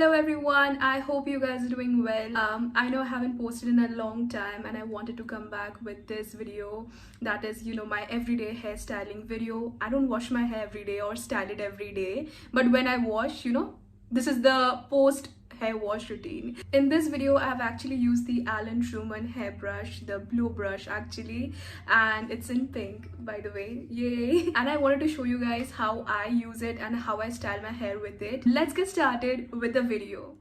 Hello everyone, I hope you guys are doing well. I know I haven't posted in a long time and I wanted to come back with this video that is, my everyday hairstyling video. I don't wash my hair every day or style it every day, but when I wash, this is the post hair wash routine. In this video I have actually used the Alan Truman hairbrush, the blow brush actually, and it's in pink, by the way, yay. And I wanted to show you guys how I use it and how I style my hair with it. Let's get started with the video.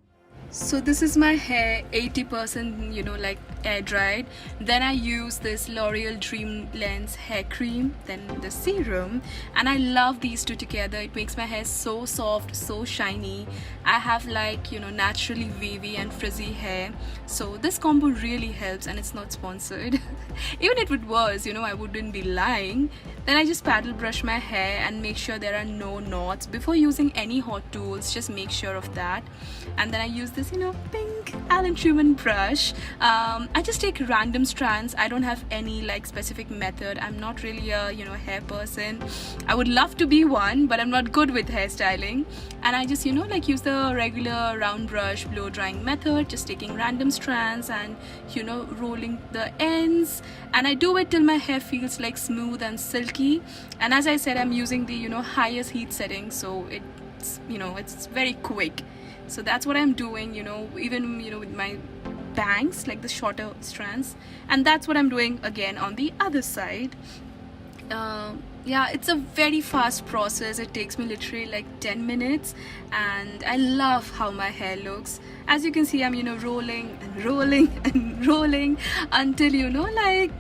So this is my hair 80% like air dried. Then I use this L'Oreal Dream Lens hair cream, then the serum, and I love these two together. It makes my hair so soft, so shiny. I have like naturally wavy and frizzy hair, so this combo really helps, and it's not sponsored. Even if it was, I wouldn't be lying. Then I just paddle brush my hair and make sure there are no knots. Before using any hot tools, just make sure of that. And then I use this pink Alan Truman brush. I just take random strands. I don't have any like specific method. I'm not really a hair person. I would love to be one, but I'm not good with hairstyling. And I just use the regular round brush blow drying method, just taking random strands and rolling the ends, and I do it till my hair feels like smooth and silky. And as I said, I'm using the highest heat setting, so it's it's very quick. So that's what I'm doing, even with my bangs, like the shorter strands. And that's what I'm doing again on the other side. Yeah, it's a very fast process. It takes me literally like 10 minutes, and I love how my hair looks. As you can see, I'm rolling and rolling and rolling until like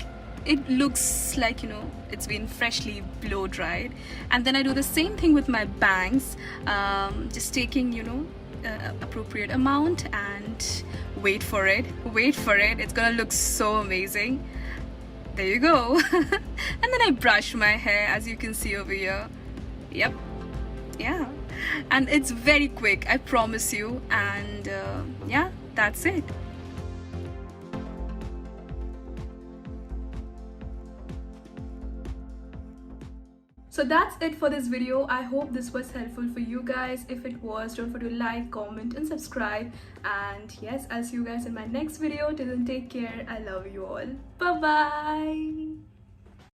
it looks like it's been freshly blow dried. And then I do the same thing with my bangs, just taking appropriate amount and wait for it, it's gonna look so amazing. There you go. And then I brush my hair, as you can see over here. Yep, yeah, and it's very quick, I promise you. And yeah, that's it. So that's it for this video. I hope this was helpful for you guys. If it was, don't forget to like, comment and subscribe. And yes, I'll see you guys in my next video. Till then, take care. I love you all. Bye bye.